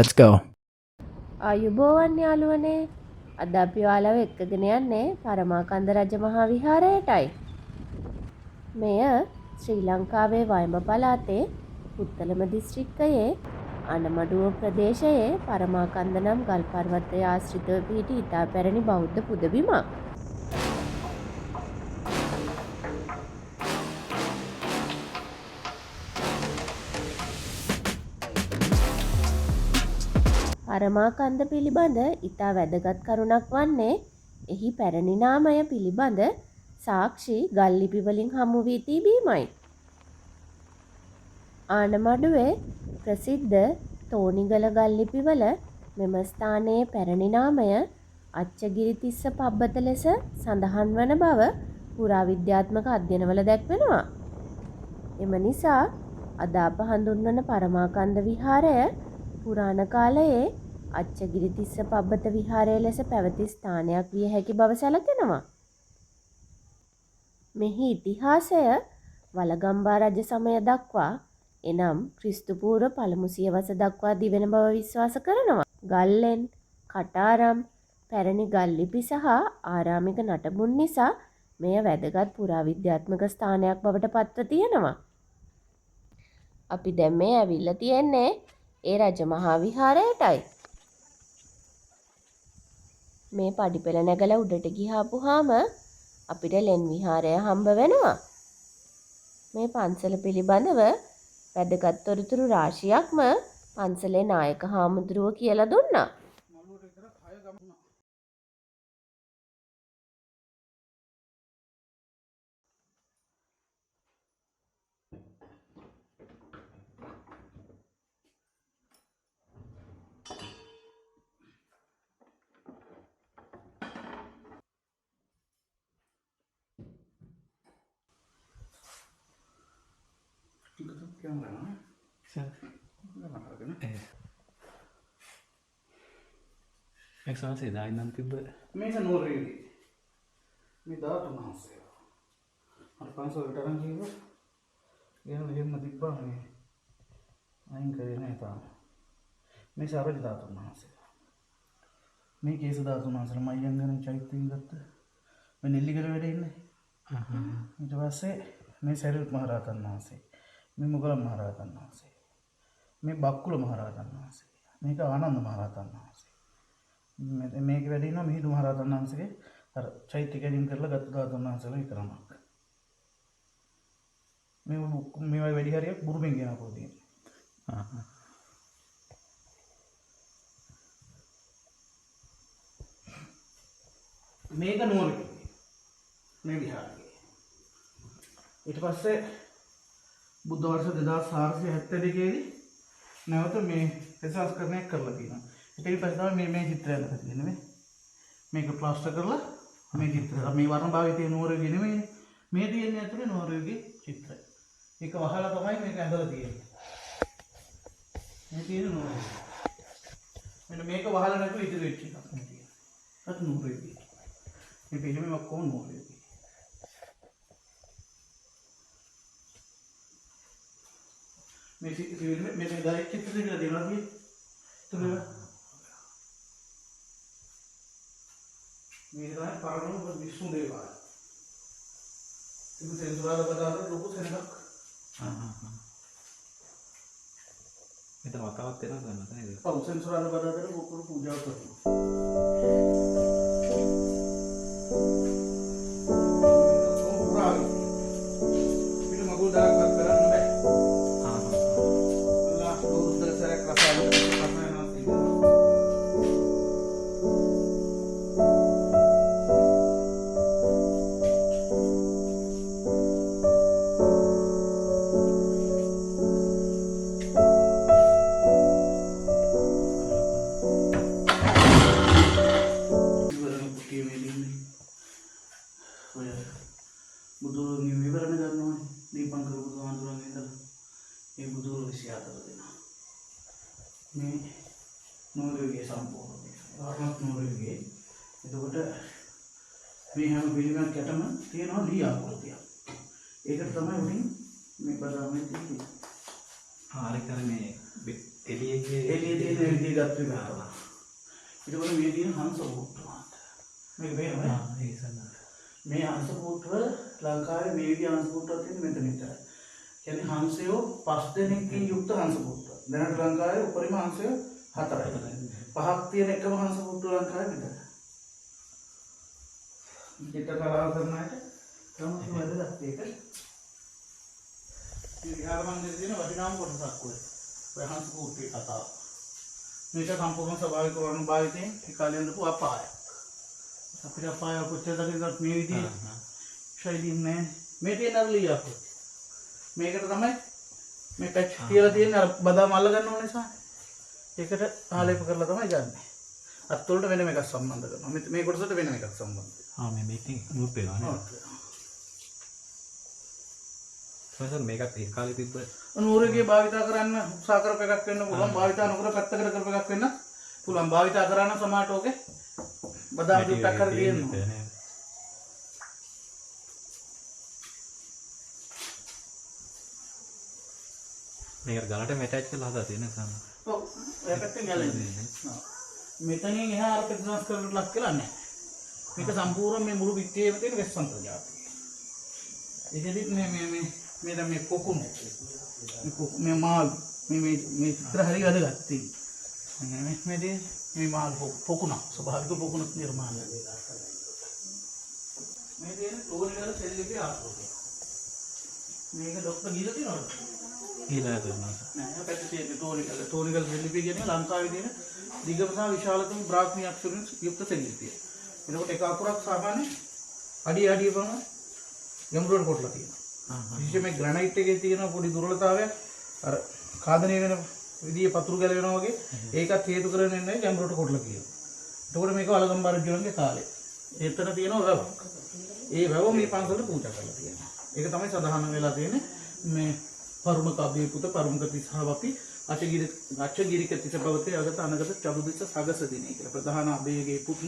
let's go. ආයුබෝවන් යාළුවනේ. අද අපි ඔයාලව එක්කගෙන යන්නේ පරමාකන්ද රජ මහා විහාරයටයි. මෙය ශ්‍රී ලංකාවේ වයඹ පළාතේ පුත්තලම දිස්ත්‍රික්කයේ අනමඩුව ප්‍රදේශයේ පරමාකන්ද නම් ගල් පර්වතය ආශ්‍රිතව පිහිටි ඉතා පැරණි බෞද්ධ පුදබිමක්. පරමාකන්ද පිළිබඳ ඉතා වැදගත් කරුණක් වන්නේ එහි පැරණි නාමය පිළිබඳ සාක්ෂි ගල් ලිපි වලින් හමු වී තිබීමයි. ආනමඩුවේ ප්‍රසිද්ධ තෝනිගල ගල් ලිපිවල මෙම ස්ථානයේ පැරණි නාමය අච්චගිරිතිස්ස පබ්බත ලෙස සඳහන් වන බව පුරාවිද්‍යාත්මක අධ්‍යයනවල දැක්වෙනවා. එම නිසා අද අප හඳුන්වන පරමාකන්ද විහාරය පුරාණ කාලයේ අච්චගිරිතිස්ස පබ්බත විහාරය ලෙස පැවති ස්ථානයක් විය හැකි බව සැලකෙනවා. මෙහි ඉතිහාසය වළගම්බා රජ සමය දක්වා එනම් ක්‍රිස්තු පූර්ව පළමු සියවස දක්වා දිවෙන බව විශ්වාස කරනවා. ගල්ලෙන් කටාරම් පැරණි ගල් ලිපි සහ ආරාමික නටබුන් නිසා මෙය වැදගත් පුරාවිද්‍යාත්මක ස්ථානයක් බවට පත්ව තියෙනවා. අපි දැන් මේ ඇවිල්ලා තියෙන්නේ ඒ රජමහා විහාරයටයි. මේ පඩිපෙළ නැගලා උඩට ගියාපුවාම අපිට ලෙන් විහාරය හම්බ වෙනවා. මේ පන්සල පිළිබඳව වැදගත් තොරතුරු රාශියක්ම පන්සලේ නායක හාමුදුරුවෝ කියලා දුන්නා. Excellency, I don't think that. මේක නෝරේදී මේ ධාතුන් වහන්සේ අර පන්සලට අරන් ගිහුවා එහෙම එහෙම තිබ්බා මේ අයින් කරේ නැහැ තාම මේ සාරජ ධාතුන් වහන්සේ මේ කේස ධාතුන් වහන්සේ මයංගන චෛත්‍යයෙන් ගත්ත මේ නෙල්ලිගල වැඩ ඉන්නේ ඊට පස්සේ මේ සරියුත් මහ රහතන් වහන්සේ මේ මොගලන් මහ රහතන් වහන්සේ මේ බක්කුල මහ රහතන් වහන්සේ මේක ආනන්ද මහ රහතන් වහන්සේ මේක වැඩ ඉන්නවා මිහිඳු මහ රහතන් වහන්සේගේ අර චෛත්‍ය කැඩීම් කරලා ගත්ත ධාතුන් වහන්සේලා විතරමක් මේ වැඩි හරියක් බුරුමෙන් ගෙනාවෝ තියෙනවා මේක නුවරගේ මේ විහාරයේ ඊට පස්සේ බුද්ධ වර්ෂ 2472 දී නැවත මේ ප්‍රතිසංස්කරණයක් කරලා තියෙනවා ඊට පස්සේ තමයි මේ චිත්‍රය අරගෙන තියෙන්නේ මේක ප්ලාස්ටර් කරලා මේ චිත්‍රය මේ වර්ණ භාවිතයේ නෝරගේ නෙමෙයි මේ තියෙන්නේ ඇතුලේ නෝරගේ චිත්‍රය ඒක වහලා තමයි මේක ඇඳලා තියෙන්නේ මේ තියෙන නෝරගේ මෙන්න මේක වහලා නැතුව ඉතිරි වෙච්ච එකක් මේ තියෙන්නේ අත් නෝරගේ මේ පිළිමේ ඔක්කොම නෝරගේ මේ සිවිල් මේ දායක චිත්‍රය කියලා දෙනවා කියේ තුනේ මේ තමයි පරණම විෂ්ණු දේවාලය. ඒක සෙන්සුරාද බදාතර ලොකු සෙනඟක්. මෙතන වතාවක් වෙනවා නේද? ඔව් සෙන්සුරාද බදාතර ලොකු පූජාවක් කරනවා. පිට මගුල් දායකත් කරන්න බෑ. අල්ලා බෞද්ධ සරක් රසායන කරනවා තියෙනවා. නෝරගේ සම්පූර්ණ ආත්මත් නෝරගේ එතකොට මේ හැම පිළිමයක් යටම තියෙනවා ලී ආකෘතියක්. ඒකට තමයි උඩින් මේ බදාමේ තියෙන්නේ. හරි කරන්නේ එළියේ තියෙන විදිය ගත්ත ගන්නවා. ඊට පස්සේ මේ තියෙන හංස පුට්ටු මාත්. මේක පේනවද? ඒ සඳහන්. මේ හංස පුට්ටු වල ලංකාවේ මේ විදිය හංස පුට්ටුවක් තියෙන මෙතන විතරයි. කියන්නේ හංසයෝ 5 දෙනෙක්කින් යුක්ත හංස පුට්ටුවක්. දැනට ලංකාවේ උපරිම හංසයෝ 4යි. 5ක් තියෙන එකම හංස පුට්ටුව ලංකාවේ මෙතන. චිත්‍ර කලාව කරන අයට තමයි වැදගත් ඒක. මේ විහාර මන්දිරයේ තියෙන වටිනාම කොටසක් ඔය. ඔය හංස පුට්ටුවේ කතාව. මේක සම්පූර්ණ ස්වභාවික වර්ණ භාවිතයෙන් ඒ කාලේ ඉඳපු අපාය. අපිට අපාය කොච්චර දකින්නත් මේ විදිහේ ශෛලින් නැහැ. මේ තියෙන අර ලියක්. මේකට තමයි මේ පැච් කියලා තියෙන අර බදාම අල්ල ගන්න ඕන නිසා. ඒකට ආලේප කරලා තමයි ගන්නෙ. අත් වලට වෙනම එකක් සම්බන්ධ කරනවා. මේ කොටසට වෙනම එකක් සම්බන්ධ. මේකෙන් නුත් වෙනවා නේද? සමහර මේකත් ඒ කාලේ තිබ්බ නූරගේ භාවිතා කරන්න උත්සාහ කරපු එකක් වෙන්න පුළුවන්. භාවිතා නොකර පැත්තකට කරපු එකක් වෙන්න පුළුවන්. භාවිතා කරන සමාට ඕකේ බදාම් ටිකක් කර තියෙනවා. මේකට ගලට මැටච් කරලා හදලා තියෙන සම. ඔව්. ඒ පැත්තෙන් ගැලෙන්නේ. මෙතනින් එහා අර ප්‍රතිසංස් කරකට ලක් කරලා නැහැ. මේක සම්පූර්ණ මේ මුළු පිටියේම තියෙන වෙස්සන්තර ජාතිය. ඒකෙදිත් මේ දැන් මේ කොකුණු මේ මාල් මේ චිත්‍ර හරි වැදගත් තියෙන්නේ. මේ මාල් පොකුණ ස්වභාවික පොකුණ නිර්මාණය. මේ තියෙන ටෝනිකල් සෙල්ලිපි ආකෘතිය. මේක ડોක්ටර් ගිහලා තියෙනවද? ඊළඟ කරනවා. නෑ පැත්තේ තියෙන ටෝනිකල් සෙල්ලිපි කියන්නේ ලංකාවේ තියෙන දිගම සහ විශාලතම බ්‍රාහ්මී අක්ෂරයෙන් යුක්ත සෙල්ලිපිය. එතකොට එක අකුරක් සාමාන්‍ය අඩිය පමණ ගැඹුරට කොටලා තියෙනවා. විශේෂයෙන් මේ ග්‍රැනයිට් එකේ තියෙන පොඩි දුර්වලතාවයක් අර කාදනය වෙන විදිහේ පතුරු ගැලවෙනවා වගේ ඒකත් හේතු කරගෙන ඉන්නේ ගැඹුරට කොටලා කියනවා. එතකොට මේක වලගම්බා රජුන්ගේ කාලේ. එතන තියෙනවා වැවක්. ඒ වැව මේ පන්සලට පූජා කරලා තියෙනවා. ඒක තමයි සදාහන වෙලා තියෙන්නේ මේ පරුම කබ්බේ පුත පරුමක තිසහවපි අච්චගිරික තිස භවතේ අගත අනගත චතුදිස්ස සගස දිනේ කියලා. ප්‍රධාන අබේගේ පුත්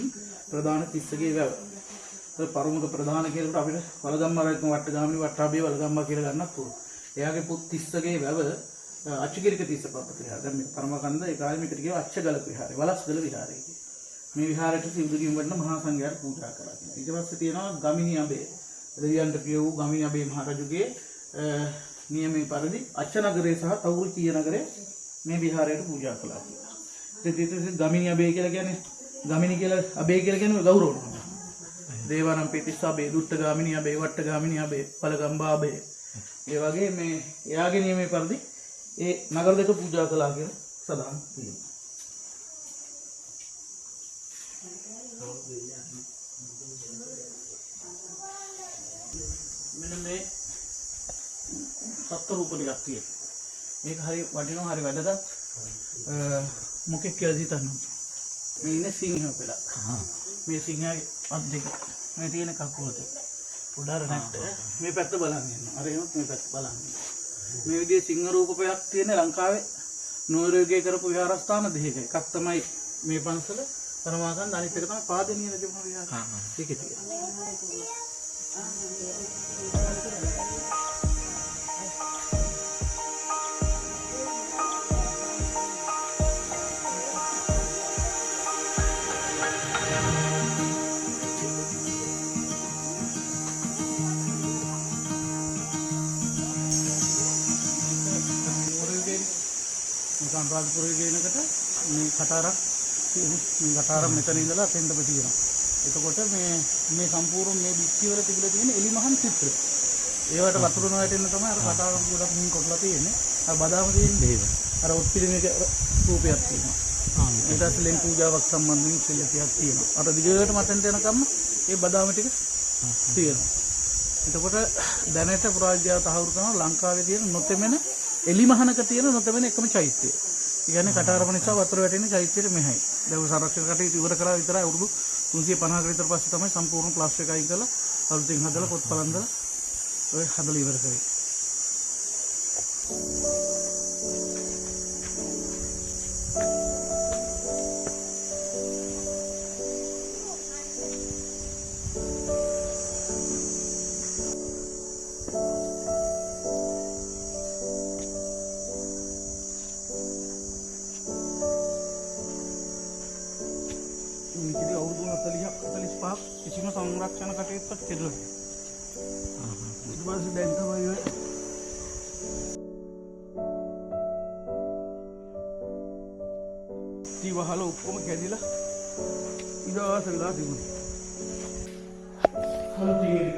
ප්‍රධාන තිස්සගේ වැව. පරුමක ප්‍රධාන කියනකොට අපිට වලගම්මා රජතුම වට්ටගාමිනී වට්ටාභය වලගම්මා කියලා ගන්නත් පුළුවන්. එයාගේ පුත් තිස්සගේ වැව අච්චගිරික තිස්ස පබ්බත විහාරය. දැන් මේ පරමකන්ද ඒ කාලේ මේකට කියව අච්චගල විහාරය. වලස්ගල විහාරය කියලා. මේ විහාරයට සිවුදුකින් වඩන මහා සංඝයාට පූජා කරලා තියෙනවා. ඊට පස්සේ තියෙනවා ගමිණී අබේ. දෙවියන්ට පිය වූ ගමිණී අබේ මහරජුගේ නියමයේ පරිදි අච්චනගරේ සහ තවුරුචිය නගරේ මේ විහාරයට පූජා කළා කියලා. ඉතින් ගමිණී අබේ කියලා කියන්නේ ගමිණී කියලා අබේ කියලා කියන්නේ ගෞරවය. දේවානම් පිටිස්ස අබේ දුට්ට ගාමිණී අබේ වට්ට ගාමිණී අබේ පළගම්බා අබේ. ඒ වගේ මේ එයාගේ නියමයේ පරිදි ඒ නගර දෙක පූජා කළා කියලා සඳහන් තියෙනවා. මෙන්න මේ සත්ත්ව රූප ටිකක් තියෙනවා. මේක හරි වටිනවා හරි වැදගත්. මොකෙක් කියලා හිතන්න. මේ ඉන්නේ සිංහ පෙළ. මේ සිංහගේ අත් දෙක. මේ තියෙන කකුල දෙක. උඩාර නැට්ට මේ පැත්ත බලන්න ඉන්නවා. අර එනොත් මේ පැත්ත බලන්න. මේ විදිහේ සිංහ රූප පෙළක් තියෙන ලංකාවේ නෝර්වේගයේ කරපු විහාරස්ථාන දෙකක. එකක් තමයි මේ පන්සල පරමාකන්ද අනිත් එක තමයි පාදනීය රජමහා විහාරය. ඒකේ තියෙනවා. අනුරාධපුරේ ගේනකට මේ කටාරක් මේ කටාරම් මෙතන ඉඳලා තෙන්ඩ තියෙනවා. එතකොට මේ සම්පූර්ණ මේ පිටි වල තිබිලා තියෙන එලිමහන් චිත්‍ර. ඒවට වතුර නොවැටෙන්න තමයි අර කටාරම් ගොඩක් මුන් කොටලා තියෙන්නේ. අර බදාම තියෙන්නේ ඒක. අර ඔත්පිරිමේක රූපයක් තියෙනවා. ඊට පස්සේ ලෙන් පූජාවක් සම්බන්ධයෙන් සෙල්ලතියක් තියෙනවා. අර දිගට මතෙන්ට යනකම් ඒ බදාම ටික තියෙනවා. එතකොට දැනට පුරාවිද්‍යාව තහවුරු කරනවා ලංකාවේ තියෙන නොතෙමෙන එලිමහනක තියෙන නොතෙමෙන එකම චෛත්‍යය. ඒ කියන්නේ කටාරම නිසා වතුර වැටෙන චෛත්‍යයට මෙහයි. දැන් සංරක්ෂණ කටයුතු ඉවර කරලා විතරයි අවුරුදු 350කට විතර පස්සේ තමයි සම්පූර්ණ ප්ලාස්ටික් අයින් කරලා අලුතින් හදලා පොත් පළඳලා ඔය හදලා ඉවර කරේ. මේකදී අවුරුදු 40ක් 45ක් කිසිම සංරක්ෂණ කටයුත්තක් කෙරුවා නෑ. ඊට පස්සේ දැන් තමයි ඔය වහල ඔක්කොම කැඩිලා ඉදාස වෙලා තිබුණේ. හරි ඒක.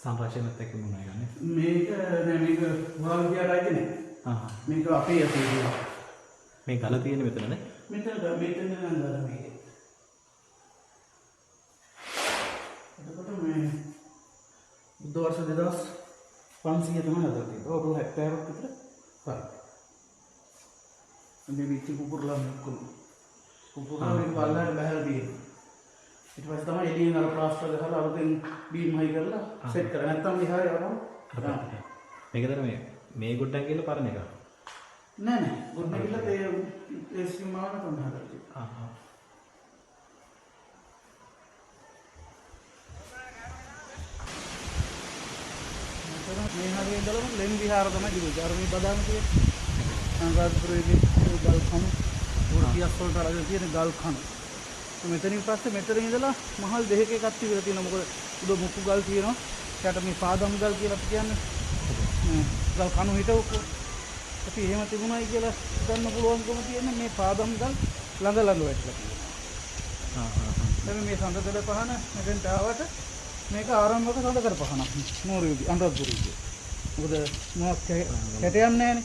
සංරක්ෂණත් එක්ක මොනවද ගන්නේ? මේක නෑ මේක වාල්ගියට ඇති නෑ. මේක අපේ අතේ. මේ ගල තියෙන්නේ මෙතන නේ? මෙතන නම් ගල මේක. එතකොට මේ බුද්ධ වර්ෂ 2500 තමයි හදලා තියෙන්නේ. ඔබ 70ක් විතර පරක්. මේ විචි කුපුරලා මෙක්කොම. කුපුරලා මේ පල්ලෙහාට බහලා තියෙනවා. ඊට පස්සේ තමයි එළියෙන් අර ප්ලාස්ටර් ගහලා අලුතෙන් බීම් හයි කරලා සෙට් කරා. නැත්තම් විහාරේ යනවා. මේකතර මේ ගොඩක් කියලා පරණ එක. නෑ ගොඩ නැගිලා ඒ සීමාවන තමයි හදලා තියෙන්නේ. මේ හරිය ඉඳලම ලෙන් විහාර තමයි තිබුණේ. අර මේ බදාම තියෙන්නේ. අනුරාධපුරයේ ගල් කණු උඩියස් වලට අරගෙන තියෙන ගල් කණු. මෙතනින් පස්සේ මෙතන ඉඳලා මහල් දෙකක එකක් තිබිලා තියෙනවා. මොකද උඩ මුක්කු ගල් තියෙනවා. යට මේ පාදම් ගල් කියලා අපි කියන්නේ. ගල් කණු හිටවකෝ. අපි එහෙම තිබුණායි කියලා ගන්න පුළුවන්කම තියෙන මේ පාදම් ගල් ළඟ වැටලා තියෙනවා. දැන් මේ සඳකඩ පහන මෙතෙන්ට ආවට මේක ආරම්භක සඳකඩ පහනක්. නෝරුවේදී අනුරාධපුරයේදී. මොකද මොනක් කැටයන්නේ නැහනේ.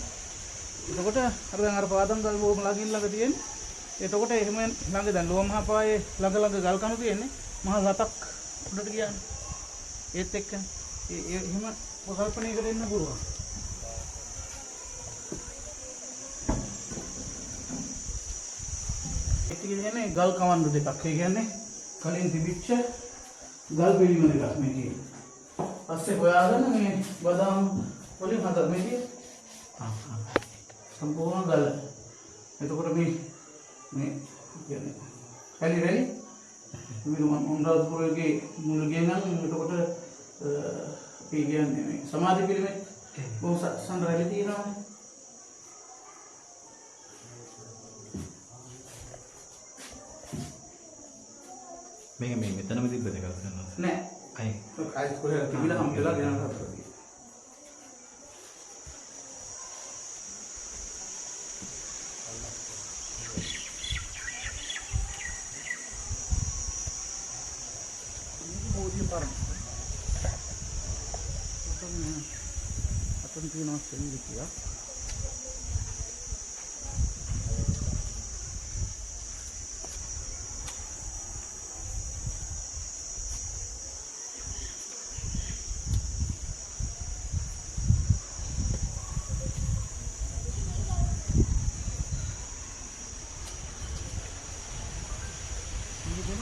එතකොට අර දැන් අර පාදම් ගල් බොහොම ළඟ තියෙන්නේ. එතකොට එහෙම ළඟ දැන් ලෝමහාපායේ ළඟ ගල් කණු තියෙන්නේ මහා රතක් උඩට ගියානේ. ඒත් එක්ක එහෙම කල්පනායකට එන්න පුළුවන්. ඒක කියන්නේ ගල් කවන්දු දෙකක්. ඒ කියන්නේ කලින් තිබිච්ච ගල් පිළිම දෙකක් මේ කියන්නේ. පස්සේ හොයාගෙන මේ බදාම් වලින් හදලා මේ සම්පූර්ණ ගල. එතකොට මේ කියන්නේ හැලි රැලි මේ අනුරාධපුරයේ මුල ගියනම් එතකොට අපි කියන්නේ සමාධි පිළිමේ බොහෝ සංග්‍රහය තියෙනවා. මේක මේ මෙතනම තිබ්බ දෙකක් ගන්නවා. නෑ. අය කොහෙද තිබිලා හම්බෙලා ගෙනල්ලා හදලා. අතන තියෙනවා සෙල්ලිකියා.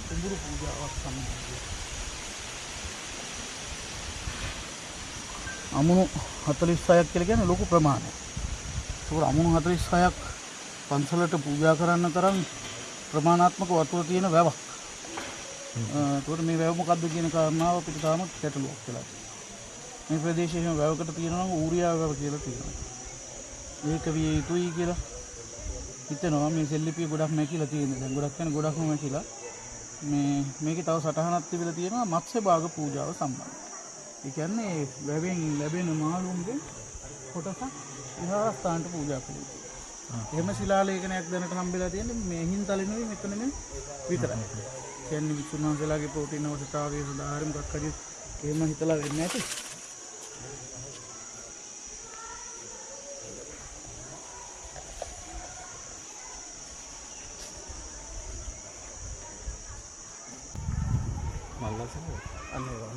කුඹුරු පූජාවක් සම්බන්ධයි. අමුණු 46ක් කියලා කියන්නේ ලොකු ප්‍රමාණයක්. ඒක අමුණු 46ක් පන්සලට පූජා කරන්න තරම් ප්‍රමාණාත්මක වතුර තියෙන වැවක්. ඒකට මේ වැව මොකද්ද කියන කාරණාව අපිට තාම ගැටලුවක් වෙලා තියෙනවා. මේ ප්‍රදේශයේ වැවකට තියෙනවා නම් ඌරියා වැව කියලා තියෙනවා. මේක විය යුතුයි කියලා හිතනවා. මේ සෙල්ලිපිය ගොඩක් මැකිලා තියෙනවා. දැන් ගොඩක් කියන්නේ ගොඩක්ම මැකිලා. මේකේ තව සටහනක් තිබිලා තියෙනවා මත්ස්‍ය භාග පූජාව සම්බන්ධ. ඒ කියන්නේ වැවෙන් ලැබෙන මාළුන්ගේ කොටසක් විහාරස්ථානට පූජා කරනවා. එහෙම ශිලාලේඛනයක් දැනට හම්බෙලා තියෙන්නේ මේ හින්තලේ නෙවෙයි මෙතන විතරයි. කියන්නේ විසුණු වහන්සේලාගේ ප්‍රෝටීන් අවශ්‍යතාවය සඳහා හරි මොකක් හරි එහෙම හිතලා වෙන්නේ නැති.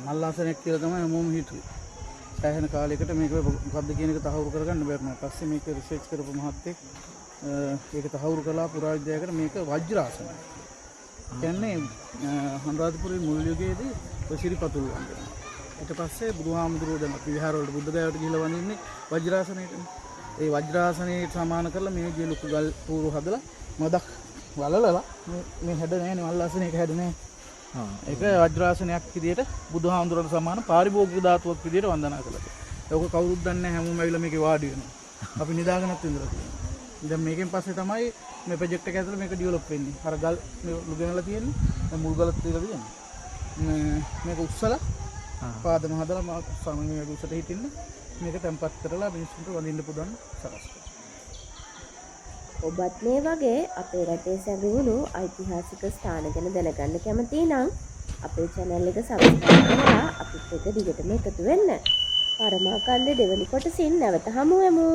මල්ලාසනයක් කියලා තමයි හැමෝම හිතුවේ. සෑහෙන කාලයකට මේක මොකද්ද කියන එක තහවුරු කරගන්න බැරිනවා. පස්සේ මේක රිසර්ච් කරපු මහත්තයෙක් ඒක තහවුරු කළා පුරාවිද්‍යාවකට මේක වජ්‍රාසනයක්. කියන්නේ අනුරාධපුරයේ මුල් යුගයේදී ඔය සිරිපතුල් වන්දනා. ඊට පස්සේ බුදුහාමුදුරුවෝ දැන් අපි විහාර වලට බුද්ධ ගයාවට ගිහිල්ලා වඳින්නේ වජ්‍රාසනයේට. ඒ වජ්‍රාසනයේ සමාන කරලා මේ විදිය ලොකු ගල් පූරු හදලා මදක් වලලලා මේ හැඩ නැහැනේ මල්ලාසනයක හැඩ නැහැ. ඒක වජ්‍රාසනයක් විදියට බුදුහාමුදුරන්ට සමාන පාරිභෝගික ධාතුවක් විදියට වන්දනා කළා. ඒක කවුරුත් දන්නේ නැහැ හැමෝම ඇවිල්ලා මේකේ වාඩි වෙනවා. අපි නිදාගෙනත් ඉඳලා තියෙනවා. දැන් මේකෙන් පස්සේ තමයි මේ ප්‍රොජෙක්ට් එක ඇතුළේ මේක ඩෙවලොප් වෙන්නේ. අර ගල් ලුගෙනලා තියෙන්නේ. දැන් මුල් ගලත් තියලා තියෙන්නේ. මේක උස්සලා පාදම හදලා මා සාමාන්‍ය උස්සට හිටින්න මේක තැම්පත් කරලා මිනිස්සුන්ට වඳින්න පුදුන් සකස් කරනවා. ඔබත් මේ වගේ අපේ රටේ සැරිවුණු ඓතිහාසික ස්ථාන ගැන දැනගන්න කැමති නම් අපේ channel එක subscribe කරලා අපිත් එක්ක දිගටම එකතු වෙන්න. පරමාකන්ද දෙවනි කොටසින් නැවත හමු වෙමු.